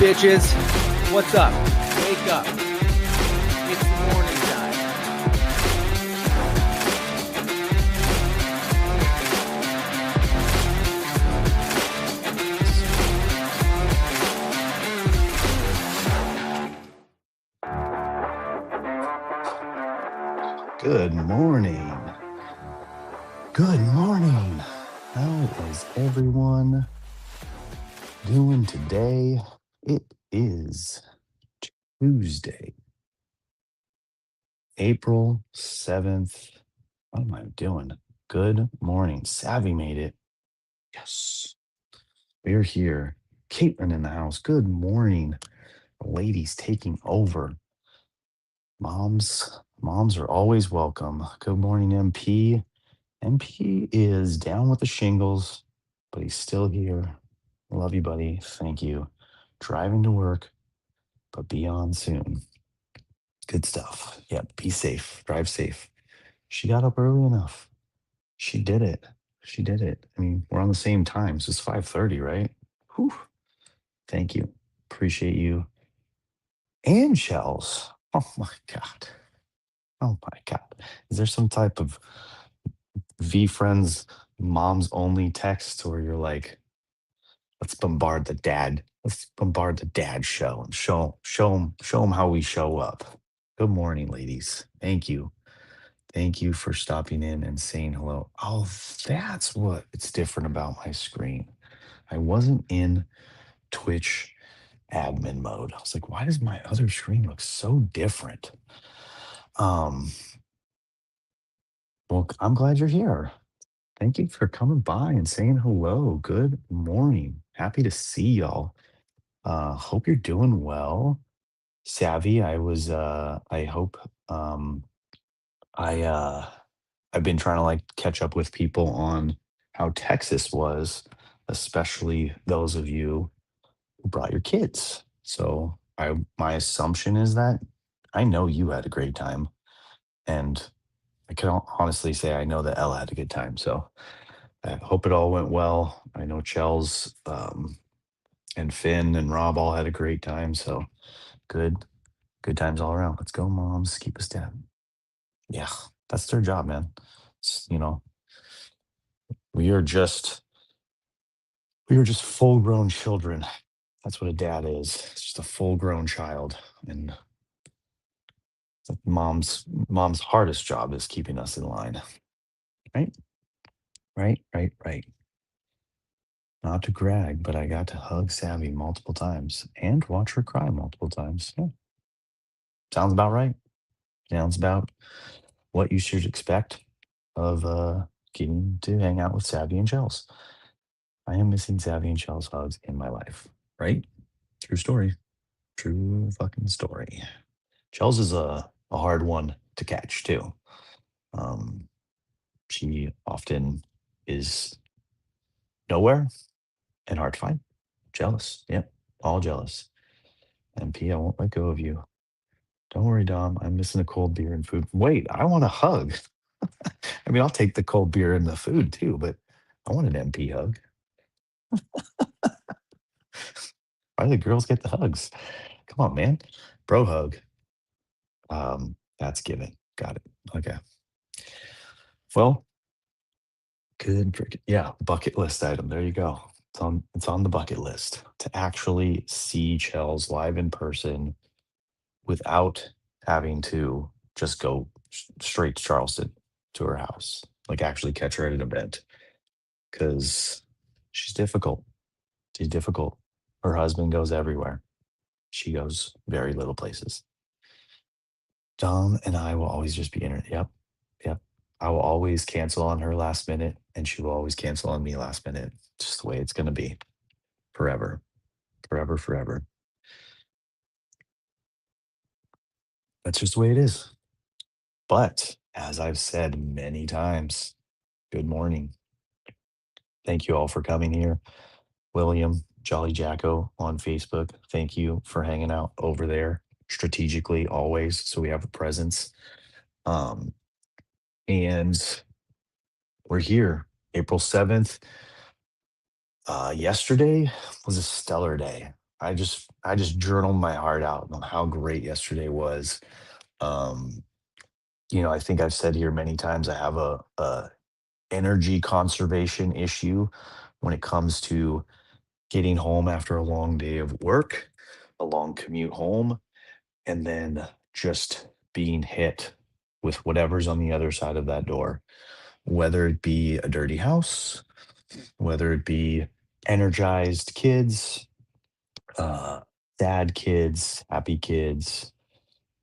bitches. What's up? Wake up. It's morning time. Good morning. Good morning. How is everyone doing today? It is Tuesday, April 7th. What am I doing? Good morning. Savvy made it. Yes. We're here. Caitlin in the house. Good morning. The ladies taking over. Moms are always welcome. Good morning, MP. MP is down with the shingles, but he's still here. Love you, buddy. Thank you. Driving to work, but be on soon. Good stuff. Yep. Be safe. Drive safe. She got up early enough. She did it. She did it. I mean, we're on the same time. So it's 5:30, right? Whew. Thank you. Appreciate you. And Shells. Oh my God. Oh my God. Is there some type of V Friends moms only text where you're like, let's bombard the dad. Let's bombard the dad show and show them how we show up. Good morning, ladies. Thank you. Thank you for stopping in and saying hello. Oh, that's what it's different about my screen. I wasn't in Twitch admin mode. I was like, why does my other screen look so different? Um, well, I'm glad you're here. Thank you for coming by and saying hello. Good morning. Happy to see y'all. Hope you're doing well. Savvy, I hope I I've been trying to like catch up with people on how Texas was, especially those of you who brought your kids. So my assumption is that I know you had a great time, and I can honestly say I know that Ella had a good time. So I hope it all went well. I know Chels and Finn and Rob all had a great time. So good, good times all around. Let's go, moms. Keep us down. Yeah, that's their job, man. We are just we are just full grown children. That's what a dad is. It's just a full grown child, and mom's hardest job is keeping us in line. Right, right. Not to brag, but I got to hug Savvy multiple times and watch her cry multiple times. Yeah, sounds about right. Sounds about what you should expect of getting to hang out with Savvy and Chels. I am missing Savvy and Chels hugs in my life. Right? True story. True fucking story. Chels is a hard one to catch too. Um, she often is nowhere and hard to find. Jealous. Yep. All jealous. MP, I won't let go of you. Don't worry, Dom. I'm missing a cold beer and food. Wait, I want a hug. I mean, I'll take the cold beer and the food too, but I want an MP hug. Why do the girls get the hugs? Come on, man. Bro hug. That's given. Got it. Okay. Well, good. Yeah, bucket list item. There you go. It's on the bucket list to actually see Chels live in person without having to just go straight to Charleston to her house. Like actually catch her at an event because she's difficult. She's difficult. Her husband goes everywhere. She goes very little places. Dom and I will always just be internet. Yep. Yep. I will always cancel on her last minute and she will always cancel on me last minute. Just the way it's going to be forever, forever, forever. That's just the way it is. But as I've said many times, good morning. Thank you all for coming here. William, Jolly Jacko on Facebook, thank you for hanging out over there strategically always. So we have a presence. Um, and we're here, April 7th. Yesterday was a stellar day. I just journaled my heart out on how great yesterday was. Um, I think I've said here many times I have a energy conservation issue when it comes to getting home after a long day of work, a long commute home, and then just being hit with whatever's on the other side of that door, whether it be a dirty house, whether it be energized kids, uh, sad kids, happy kids,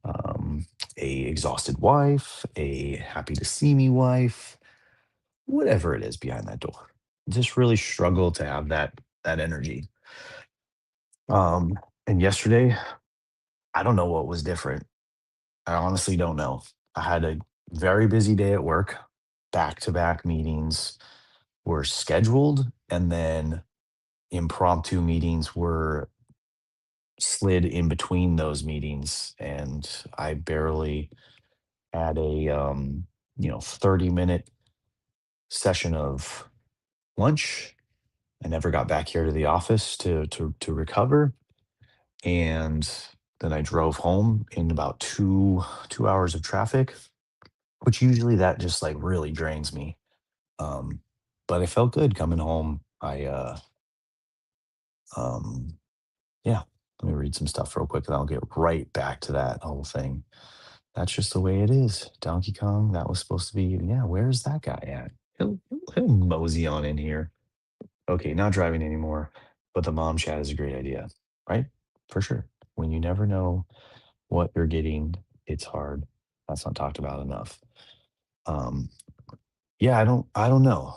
um, a exhausted wife, a happy to see me wife, whatever it is behind that door. Just really struggle to have that energy. Um, and yesterday, I don't know what was different. I honestly don't know. I had a very busy day at work. Back to back meetings were scheduled, and then impromptu meetings were slid in between those meetings. And I barely had a 30-minute session of lunch. I never got back here to the office to recover. And then I drove home in about 2 hours of traffic, which usually that just like really drains me. Um, but I felt good coming home. Um, yeah, let me read some stuff real quick and I'll get right back to that whole thing. That's just the way it is. Donkey Kong, that was supposed to be, yeah, where's that guy at? He'll mosey on in here. Okay, not driving anymore, but the mom chat is a great idea, right? For sure. When you never know what you're getting, it's hard. That's not talked about enough. Um, yeah, I don't know.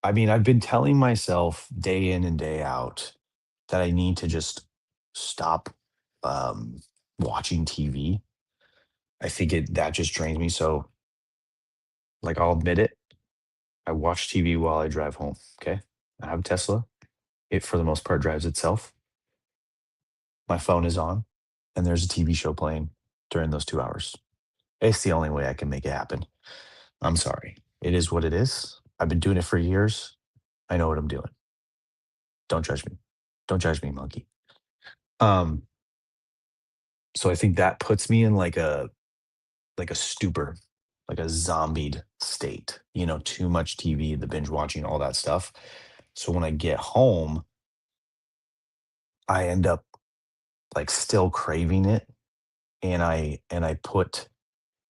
I mean, I've been telling myself day in and day out that I need to just stop um, watching TV. I think that just drains me. So, like, I'll admit it. I watch TV while I drive home. Okay, I have a Tesla. It for the most part drives itself. My phone is on, and there's a TV show playing during those 2 hours. It's the only way I can make it happen. I'm sorry. It is what it is. I've been doing it for years. I know what I'm doing. Don't judge me. Don't judge me, monkey. Um, so I think that puts me in like a stupor, like a zombied state. Too much TV, the binge watching, all that stuff. So when I get home, I end up like still craving it, and I put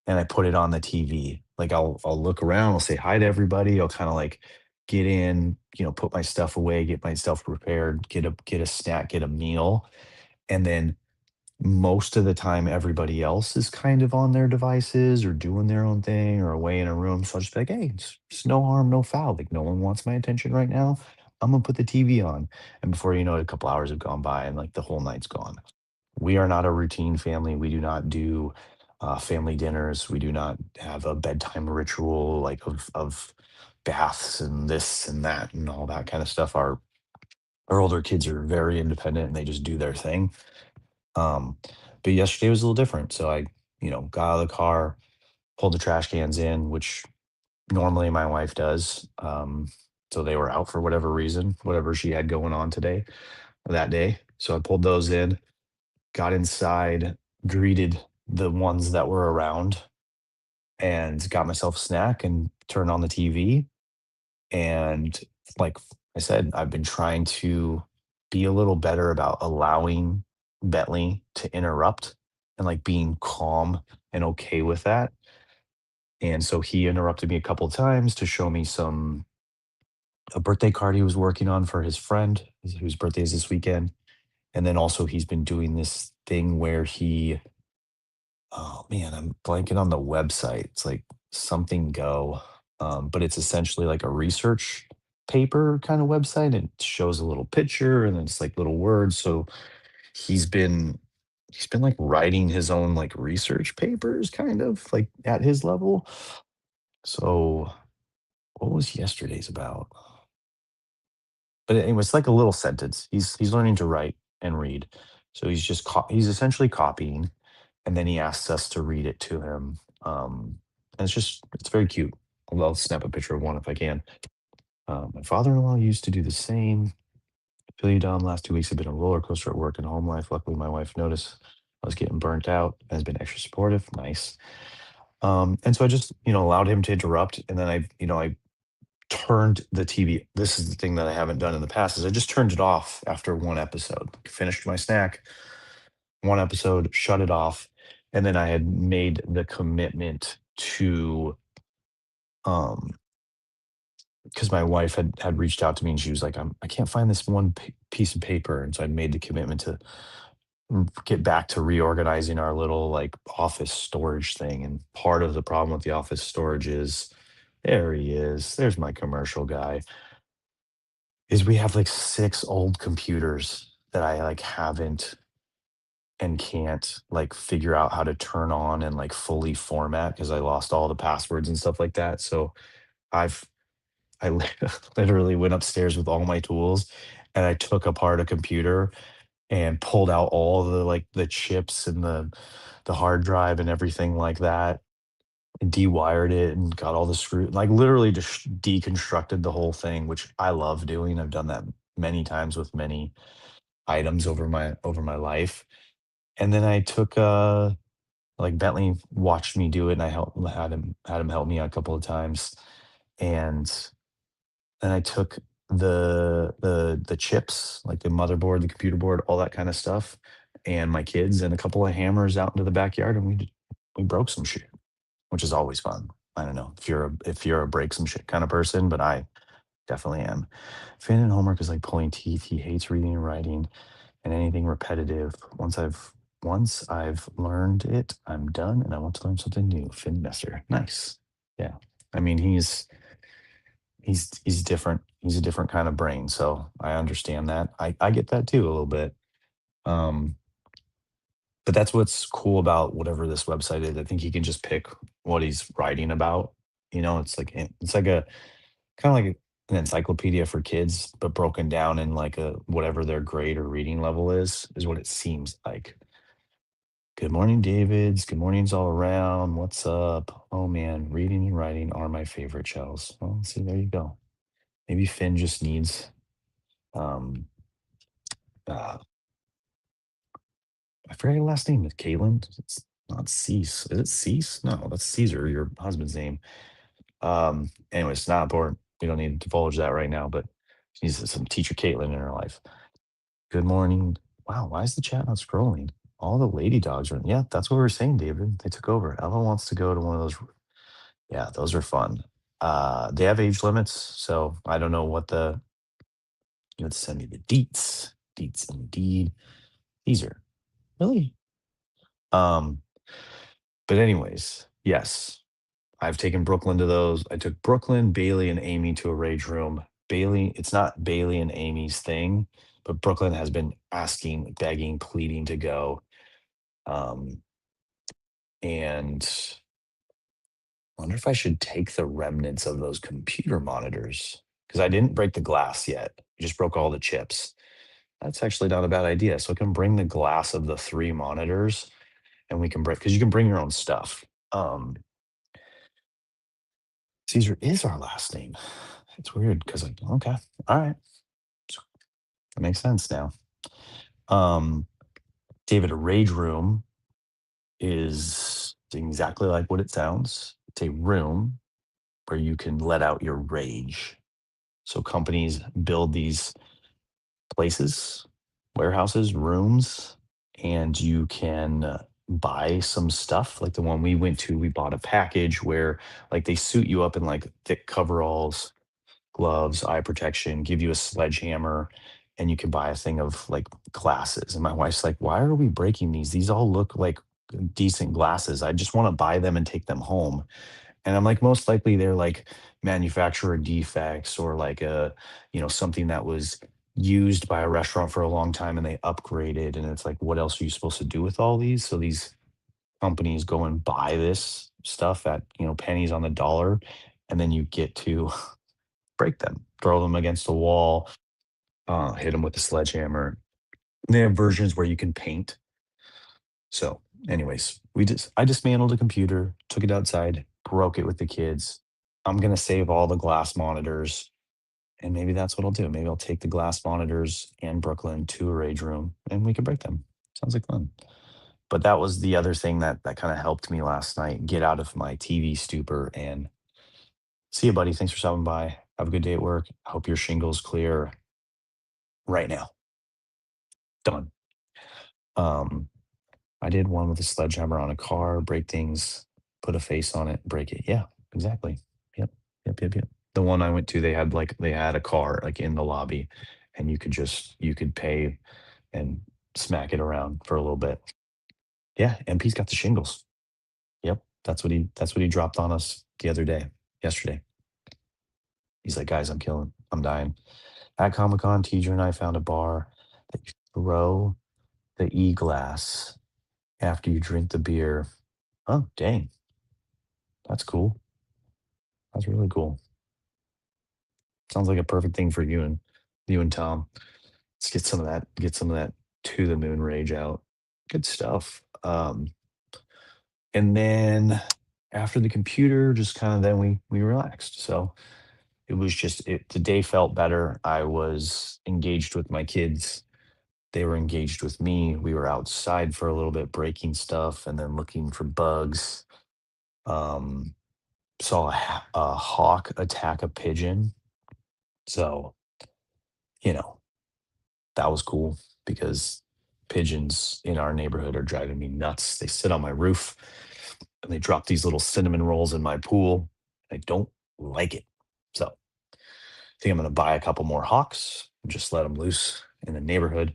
it on the TV. Like I'll look around, I'll say hi to everybody, I'll kind of like get in, put my stuff away, get myself prepared, get a snack, get a meal, and then most of the time everybody else is kind of on their devices or doing their own thing or away in a room. So I'll just be like, hey, it's no harm, no foul. Like no one wants my attention right now. I'm gonna put the TV on. And before you know it, a couple hours have gone by and like the whole night's gone. We are not a routine family. We do not do family dinners. We do not have a bedtime ritual like of baths and this and that and all that kind of stuff. Our older kids are very independent and they just do their thing. Um, but yesterday was a little different. So I, got out of the car, pulled the trash cans in, which normally my wife does. So they were out for whatever reason, whatever she had going on today, that day. So I pulled those in, got inside, greeted the ones that were around, and got myself a snack and turned on the TV. And like I said, I've been trying to be a little better about allowing Bentley to interrupt and like being calm and okay with that. And so he interrupted me a couple of times to show me a birthday card he was working on for his friend whose birthday is this weekend. And then also he's been doing this thing where oh man, I'm blanking on the website. It's like something go, but it's essentially like a research paper kind of website. And it shows a little picture and then it's like little words. So he's been he's been like writing his own like research papers, kind of like at his level. So what was yesterday's about? But anyway, it's like a little sentence. He's learning to write and read. So he's essentially copying, and then he asks us to read it to him. And it's very cute. I'll snap a picture of one if I can. My father-in-law used to do the same. Feel you, Dom. Last 2 weeks have been a roller coaster at work and home life. Luckily, my wife noticed I was getting burnt out and has been extra supportive. Nice. And so I just, allowed him to interrupt. And then I turned the TV. This is the thing that I haven't done in the past is I just turned it off after one episode. Finished my snack, one episode, shut it off. And then I had made the commitment to um because my wife had reached out to me and she was like, I can't find this one piece of paper. And so I made the commitment to get back to reorganizing our little like office storage thing. And part of the problem with the office storage is there he is. There's my commercial guy. Is we have like 6 old computers that I like haven't and can't like figure out how to turn on and like fully format because I lost all the passwords and stuff like that. So I've I li- literally went upstairs with all my tools and I took apart a computer and pulled out all the like the chips and the hard drive and everything like that and dewired it and got all the screw like literally just deconstructed the whole thing, which I love doing. I've done that many times with many items over my life. And then I took like Bentley watched me do it and I helped had him help me out a couple of times. And then I took the chips, like the motherboard, the computer board, all that kind of stuff, and my kids and a couple of hammers out into the backyard, and we broke some shit, which is always fun. I don't know if you're a break some shit kind of person, but I definitely am. Finn and homework is like pulling teeth. He hates reading and writing and anything repetitive. Once I've learned it, I'm done, and I want to learn something new. Finn Messer, nice. Yeah, I mean he's different. He's a different kind of brain, so I understand that. I get that too a little bit. Um, but that's what's cool about whatever this website is. I think he can just pick what he's writing about. It's like a kind of like an encyclopedia for kids, but broken down in like a whatever their grade or reading level is what it seems like. Good morning, Davids. Good mornings all around. What's up? Oh man, reading and writing are my favorite shells. Well, see, there you go. Maybe Finn just needs um uh I forget your last name. Is Caitlin? It's not Cease. Is it Cease? No, that's Caesar, your husband's name. Anyways, it's not important. We don't need to divulge that right now, but she needs some teacher Caitlin in her life. Good morning. Wow, why is the chat not scrolling? All the lady dogs are yeah, that's what we were saying, David. They took over. Ella wants to go to one of those. Yeah, those are fun. They have age limits, so I don't know what the you have to send me the deets. Deets indeed. These are really um but anyways, yes, I've taken Brooklyn to those. I took Brooklyn, Bailey, and Amy to a rage room. Bailey, it's not Bailey and Amy's thing, but Brooklyn has been asking, begging, pleading to go. Um, and I wonder if I should take the remnants of those computer monitors because I didn't break the glass yet. I just broke all the chips. That's actually not a bad idea. So I can bring the glass of the 3 monitors and we can break because you can bring your own stuff. Um, Caesar is our last name. It's weird because like, okay, all right. So that makes sense now. Um, David, a rage room is exactly like what it sounds. It's a room where you can let out your rage. So companies build these places, warehouses, rooms, and you can buy some stuff. Like the one we went to, we bought a package where like they suit you up in like thick coveralls, gloves, eye protection, give you a sledgehammer, and you can buy a thing of like glasses. And my wife's like, why are we breaking these? These all look like decent glasses. I just want to buy them and take them home. And I'm like, most likely they're like manufacturer defects or like something that was used by a restaurant for a long time and they upgraded. And it's like, what else are you supposed to do with all these? So these companies go and buy this stuff at, pennies on the dollar. And then you get to break them, throw them against a wall, hit them with a sledgehammer. They have versions where you can paint. So, anyways, I dismantled a computer, took it outside, broke it with the kids. I'm gonna save all the glass monitors And maybe that's what I'll do. Maybe I'll take the glass monitors and Brooklyn to a rage room and we can break them. Sounds like fun. But that was the other thing that kind of helped me last night get out of my TV stupor and see you, buddy. Thanks for stopping by. Have a good day at work. Hope your shingles clear right now. Done. Um, I did one with a sledgehammer on a car, break things, put a face on it, break it. Yeah, exactly. Yep. Yep. Yep. Yep. The one I went to, they had a car like in the lobby and you could pay and smack it around for a little bit. Yeah, MP's got the shingles. Yep. That's what he dropped on us the other day, yesterday. He's like, guys, I'm dying. At Comic Con, TJ and I found a bar that you throw the e glass after you drink the beer. Oh, dang. That's cool. That's really cool. Sounds like a perfect thing for you and Tom. Let's get some of that to the moon rage out. Good stuff. And then after the computer, just kind of then we relaxed. So it was just the day felt better. I was engaged with my kids. They were engaged with me. We were outside for a little bit, breaking stuff and then looking for bugs. Um, saw a hawk attack a pigeon. So, you know, that was cool because pigeons in our neighborhood are driving me nuts. They sit on my roof and they drop these little cinnamon rolls in my pool. I don't like it. So, I think I'm going to buy a couple more hawks and just let them loose in the neighborhood.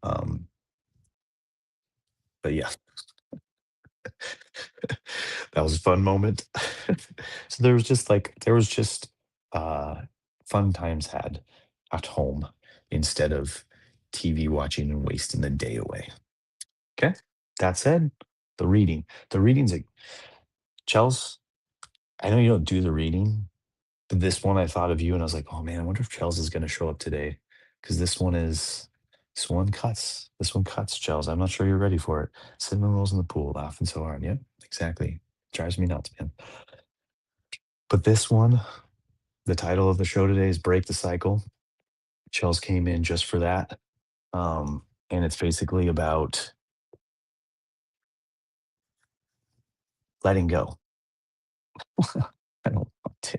Um, but yeah, that was a fun moment. So there was just uh fun times had at home instead of TV watching and wasting the day away. Okay. That said, the reading. The reading's like Chels, I know you don't do the reading, but this one I thought of you and I was like, oh man, I wonder if Chels is gonna show up today. Cause this one cuts. This one cuts, Chels. I'm not sure you're ready for it. Cinnamon rolls in the pool, laughing so hard. Yep, exactly. Drives me nuts, man. But this one, the title of the show today is Break the Cycle. Chels came in just for that. And it's basically about letting go. I don't want to.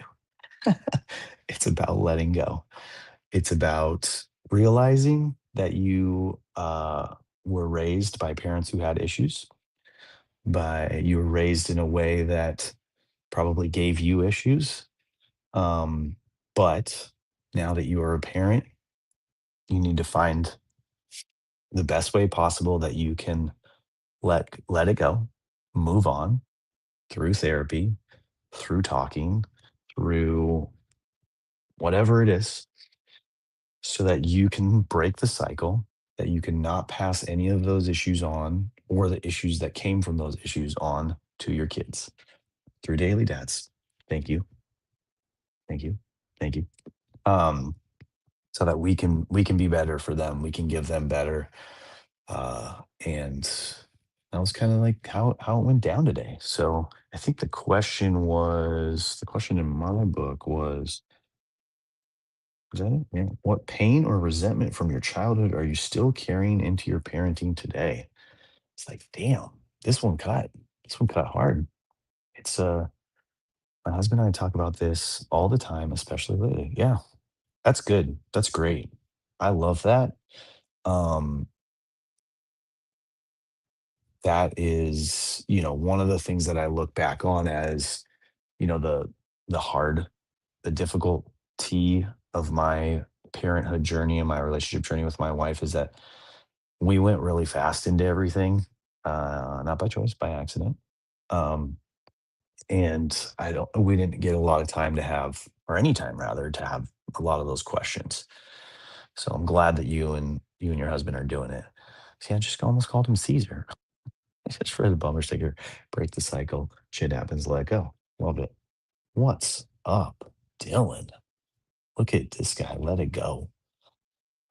It's about letting go. It's about realizing that you were raised by parents who had issues, by you were raised in a way that probably gave you issues. Um, but now that you are a parent, you need to find the best way possible that you can let it go, move on through therapy, through talking, through whatever it is, so that you can break the cycle, that you can not pass any of those issues on or the issues that came from those issues on to your kids through daily dads. Thank you. Thank you. Thank you. Um, so that we can be better for them. We can give them better. And that was kind of like how it went down today. So I think the question in my book was that it? Yeah. What pain or resentment from your childhood are you still carrying into your parenting today? It's like, damn, this one cut. This one cut hard. It's my husband and I talk about this all the time, especially lately. Yeah, that's good. That's great. I love that. Um, that is, one of the things that I look back on as, you know, the hard, the difficulty of my parenthood journey and my relationship journey with my wife is that we went really fast into everything, not by choice, by accident. Um, and we didn't get a lot of time to have, or any time rather, to have a lot of those questions. So I'm glad that you and your husband are doing it. See, I just almost called him Caesar. Just for the bumper sticker, break the cycle. Shit happens, let go. Love it. What's up, Dylan? Look at this guy. Let it go.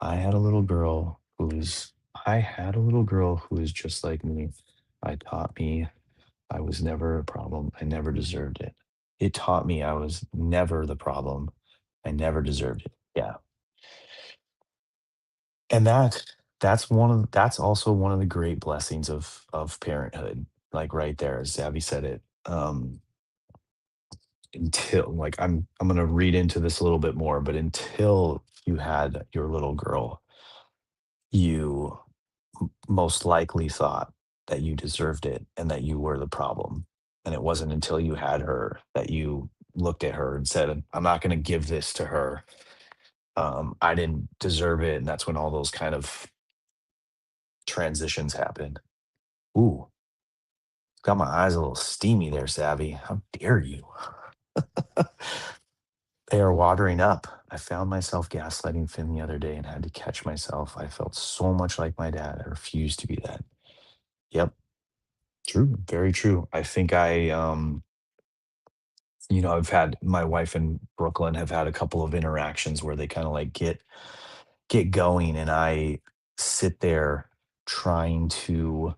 I had a little girl I had a little girl who is just like me. I taught me I was never a problem. I never deserved it. It taught me I was never the problem. I never deserved it. Yeah. And that's also one of the great blessings of parenthood. Like right there, as Abby said it. Until like I'm gonna read into this a little bit more, but until you had your little girl, you most likely thought that you deserved it and that you were the problem. And it wasn't until you had her that you looked at her and said, I'm not going to give this to her. I didn't deserve it. And that's when all those kind of transitions happened. Ooh, got my eyes a little steamy there, Savvy. How dare you? They are watering up. I found myself gaslighting Finn the other day and had to catch myself. I felt so much like my dad. I refused to be that. Yep, true, very true. I think I've had my wife and Brooklyn have had a couple of interactions where they kind of like get going and I sit there trying to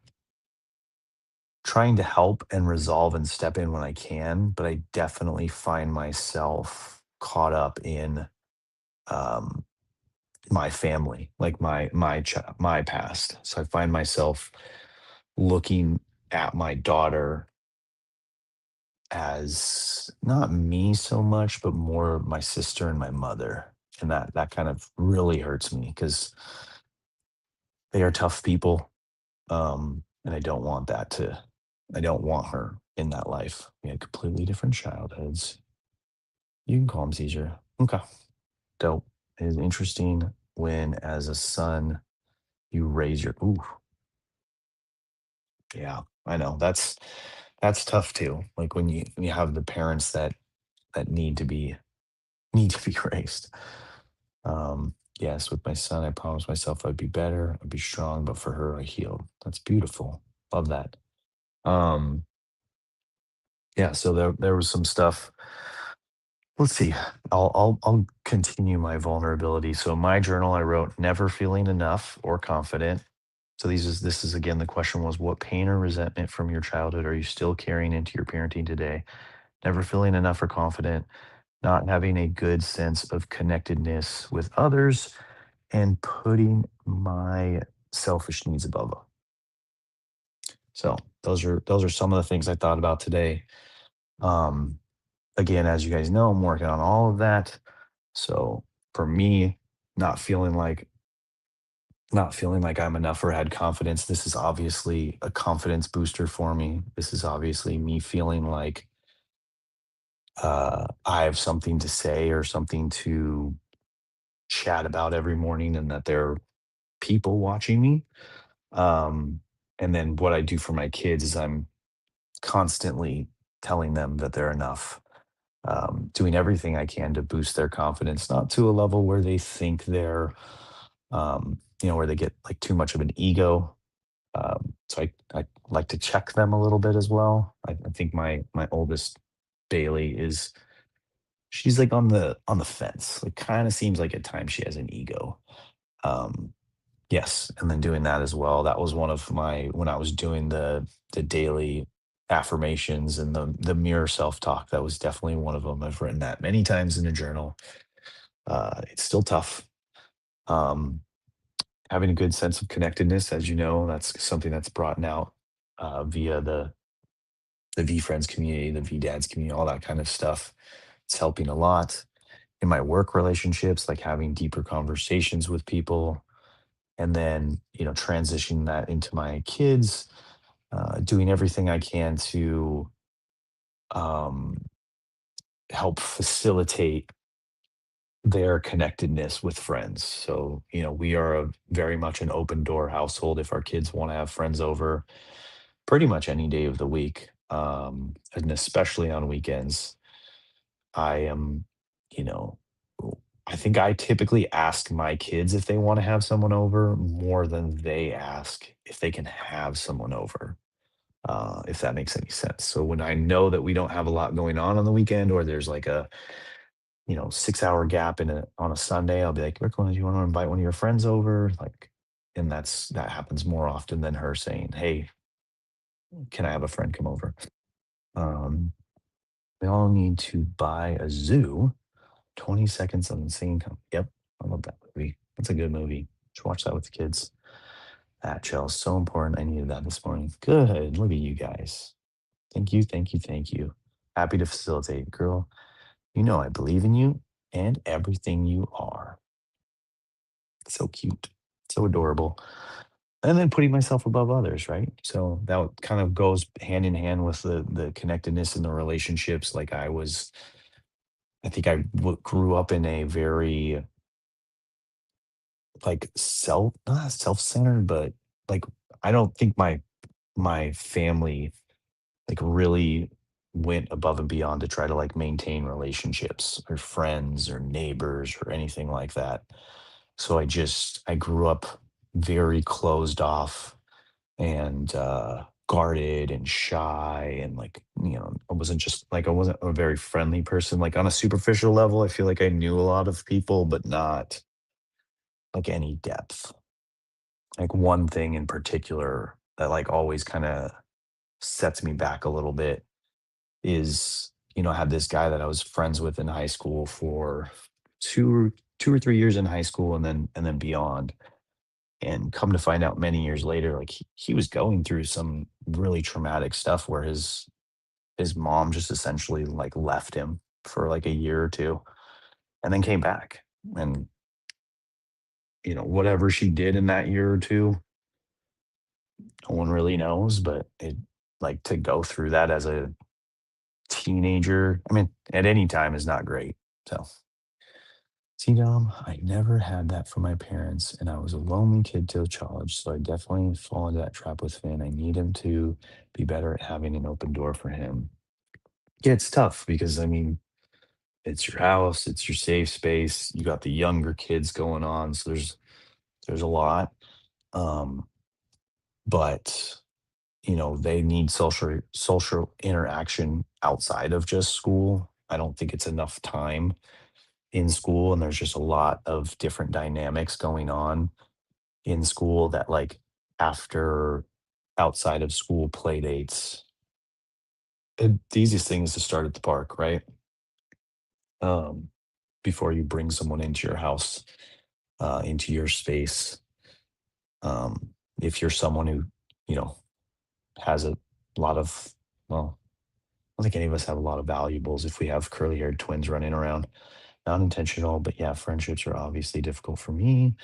trying to help and resolve and step in when I can, but I definitely find myself caught up in um my family, like my past. So I find myself looking at my daughter as not me so much, but more my sister and my mother. And that kind of really hurts me because they are tough people. And I don't want her in that life. We had completely different childhoods. You can call him Caesar. Okay. Dope. It is interesting when as a son you raise your ooh, yeah, I know. That's tough too. Like when you have the parents that need to be raised. Yes, with my son, I promised myself I'd be better, I'd be strong, but for her, I healed. That's beautiful. Love that. Um, yeah, so there was some stuff. Let's see. I'll continue my vulnerability. So in my journal, I wrote never feeling enough or confident. So this is again the question was what pain or resentment from your childhood are you still carrying into your parenting today? Never feeling enough or confident, not having a good sense of connectedness with others, and putting my selfish needs above them. So those are some of the things I thought about today. Um, Again, as you guys know, I'm working on all of that. So for me, not feeling like not feeling like I'm enough or had confidence, this is obviously a confidence booster for me. This is obviously me feeling like I have something to say or something to chat about every morning, and that there are people watching me. Um, and then what I do for my kids is I'm constantly telling them that they're enough, doing everything I can to boost their confidence, not to a level where they think they're, where they get like too much of an ego. So I like to check them a little bit as well. I think my oldest Bailey is she's like on the fence. Like kind of seems like at times she has an ego. Um, Yes, and then doing that as well. That was one of my when I was doing the daily affirmations and the mirror self-talk, that was definitely one of them. I've written that many times in a journal. It's still tough. Um, Having a good sense of connectedness, as you know, that's something that's brought out via the V Friends community, the V Dads community, all that kind of stuff. It's helping a lot in my work relationships, like having deeper conversations with people, and then transitioning that into my kids, doing everything I can to um, help facilitate their connectedness with friends. So we are a very much an open door household. If our kids want to have friends over pretty much any day of the week, and especially on weekends, I am you know I think I typically ask my kids if they want to have someone over more than they ask if they can have someone over, if that makes any sense. So when I know that we don't have a lot going on the weekend, or there's like a 6-hour gap on a Sunday, I'll be like, Brooklyn, do you want to invite one of your friends over? Like, and that happens more often than her saying, hey, can I have a friend come over? Um, we all need to buy a zoo. 20 Seconds of Insane. Yep, I love that movie. That's a good movie. Should watch that with the kids. That chill is so important. I needed that this morning. Good. Look at you guys. Thank you, thank you, thank you. Happy to facilitate, girl. You know I believe in you and everything you are. So cute, so adorable. And then putting myself above others, right? So that kind of goes hand in hand with the connectedness in the relationships. Like I think grew up in a very like not self-centered, but like I don't think my family like really went above and beyond to try to like maintain relationships or friends or neighbors or anything like that. So I grew up very closed off and guarded and shy and like I wasn't a very friendly person. Like on a superficial level, I feel like I knew a lot of people, but not like any depth. Like one thing in particular that like always kind of sets me back a little bit is, I had this guy that I was friends with in high school for 2 or 3 years in high school and then beyond. And come to find out many years later, like he was going through some really traumatic stuff where his mom just essentially like left him for like a year or two and then came back. And, whatever she did in that year or two, no one really knows, but it like to go through that as a teenager, I mean, at any time is not great. So, see, Dom, I never had that from my parents, and I was a lonely kid till college. So I definitely fall into that trap with Finn. I need him to be better at having an open door for him. Yeah, it's tough because I mean, it's your house, it's your safe space. You got the younger kids going on, so there's a lot. Um, but they need social interaction outside of just school. I don't think it's enough time in school, and there's just a lot of different dynamics going on in school that like after outside of school play dates, the easiest thing is to start at the park, right? um Before you bring someone into your house, into your space. If you're someone who you know has a lot of, well, I don't think any of us have a lot of valuables if we have curly haired twins running around. Not intentional, but yeah, friendships are obviously difficult for me.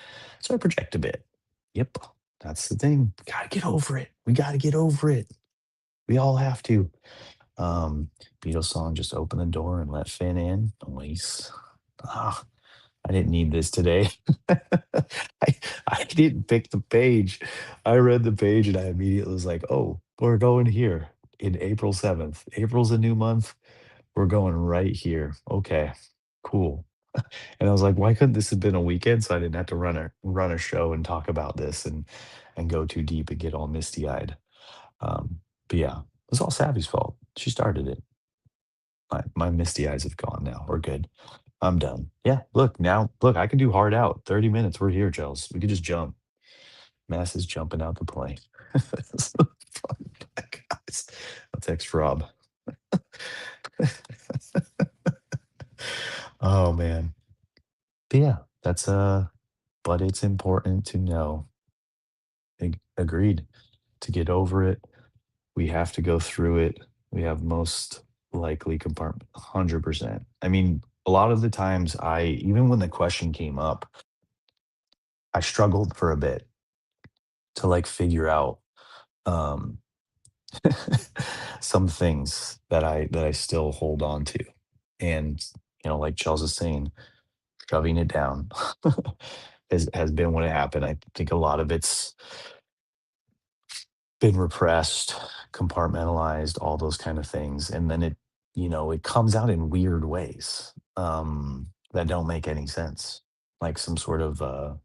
So I project a bit. Yep. That's the thing. Gotta get over it. We gotta get over it. We all have to. Um, Beatles song, just open the door and let Finn in. Nice. Ah, I didn't need this today. I didn't pick the page. I read the page and I immediately was like, oh, we're going here in April 7th. April's a new month. We're going right here. Okay, cool. And I was like, why couldn't this have been a weekend so I didn't have to run a show and talk about this and go too deep and get all misty eyed. But yeah, it was all Savvy's fault. She started it. My misty eyes have gone now. We're good. I'm done. Yeah, look, I can do hard out. 30 minutes. We're here, Gels. We could just jump. Mass is jumping out the plane. Fuck, guys. I'll text Rob. Oh man. But yeah, but it's important to know. Agreed. To get over it, we have to go through it. We have most likely compartment 100%. I mean, a lot of the times even when the question came up, I struggled for a bit to like figure out um some things that I still hold on to. And like Charles is saying, shoving it down has been what happened. I think a lot of it's been repressed, compartmentalized, all those kind of things. And then it comes out in weird ways that don't make any sense. Like some sort of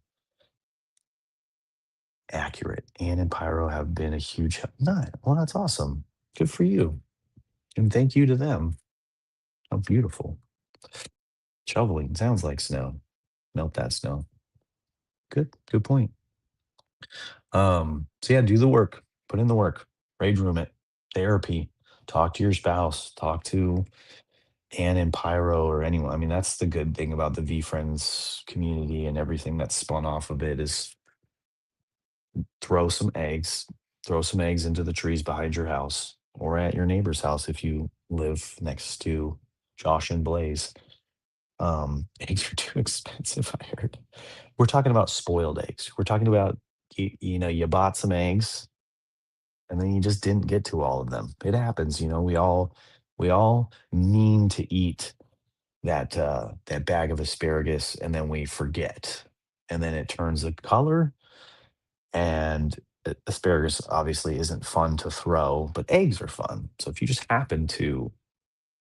accurate. Ann and Pyro have been a huge help. Not well, that's awesome. Good for you. And thank you to them. How beautiful. Shoveling sounds like snow. Melt that snow. Good point. So yeah, do the work. Put in the work. Rage room it. Therapy. Talk to your spouse. Talk to Ann and Pyro or anyone. I mean, that's the good thing about the V Friends community and everything that's spun off of it is throw some eggs, throw some eggs into the trees behind your house or at your neighbor's house if you live next to Josh and Blaze. Eggs are too expensive, I heard. We're talking about spoiled eggs. We're talking about you bought some eggs and then you just didn't get to all of them. It happens, we all mean to eat that bag of asparagus and then we forget. And then it turns a color and asparagus obviously isn't fun to throw, but eggs are fun. So if you just happen to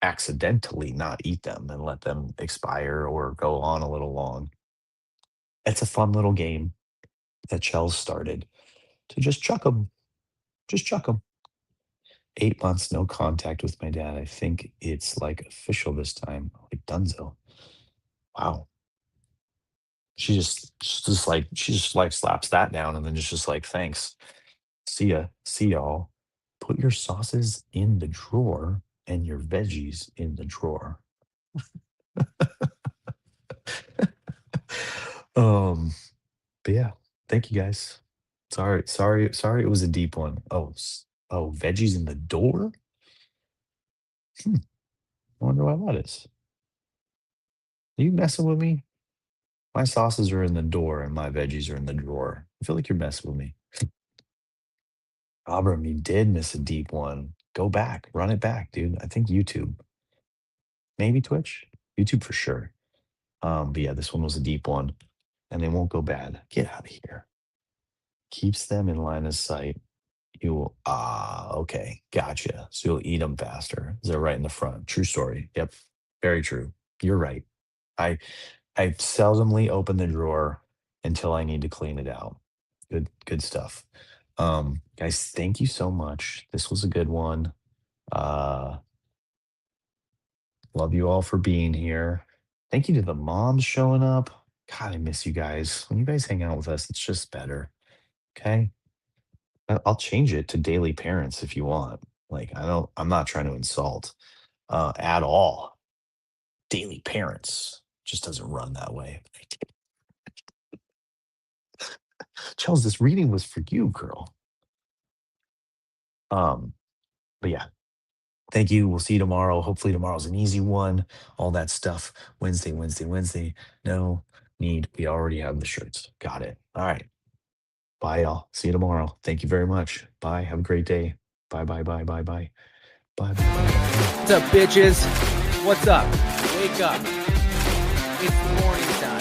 accidentally not eat them and let them expire or go on a little long, it's a fun little game that Chels started to just chuck them, just chuck them. 8 months no contact with my dad. I think it's like official this time, like Dunzo. Wow. She just like slaps that down and then just like thanks. See ya. See y'all. Put your sauces in the drawer and your veggies in the drawer. um, but yeah, thank you guys. Sorry, it was a deep one. Oh, veggies in the door? Hmm, I wonder why that is. Are you messing with me? My sauces are in the door and my veggies are in the drawer. I feel like you're messing with me. Abram, you did miss a deep one. Go back, run it back, dude. I think YouTube, maybe Twitch, YouTube for sure. But yeah, this one was a deep one, and they won't go bad. Get out of here. Keeps them in line of sight. You will, okay, gotcha. So you'll eat them faster. They're right in the front. True story. Yep, very true. You're right. I I seldomly open the drawer until I need to clean it out. Good stuff. Guys, thank you so much. This was a good one. Uh, love you all for being here. Thank you to the moms showing up. God, I miss you guys. When you guys hang out with us, it's just better. Okay. I'll change it to daily parents if you want. Like, I'm not trying to insult at all. Daily parents just doesn't run that way. Charles, this reading was for you, girl. Um, but yeah, thank you. We'll see you tomorrow. Hopefully tomorrow's an easy one. All that stuff. Wednesday. No need. We already have the shirts. Got it. All right. Bye, y'all. See you tomorrow. Thank you very much. Bye. Have a great day. Bye. Bye. What's up, bitches? What's up? Wake up. It's morning time.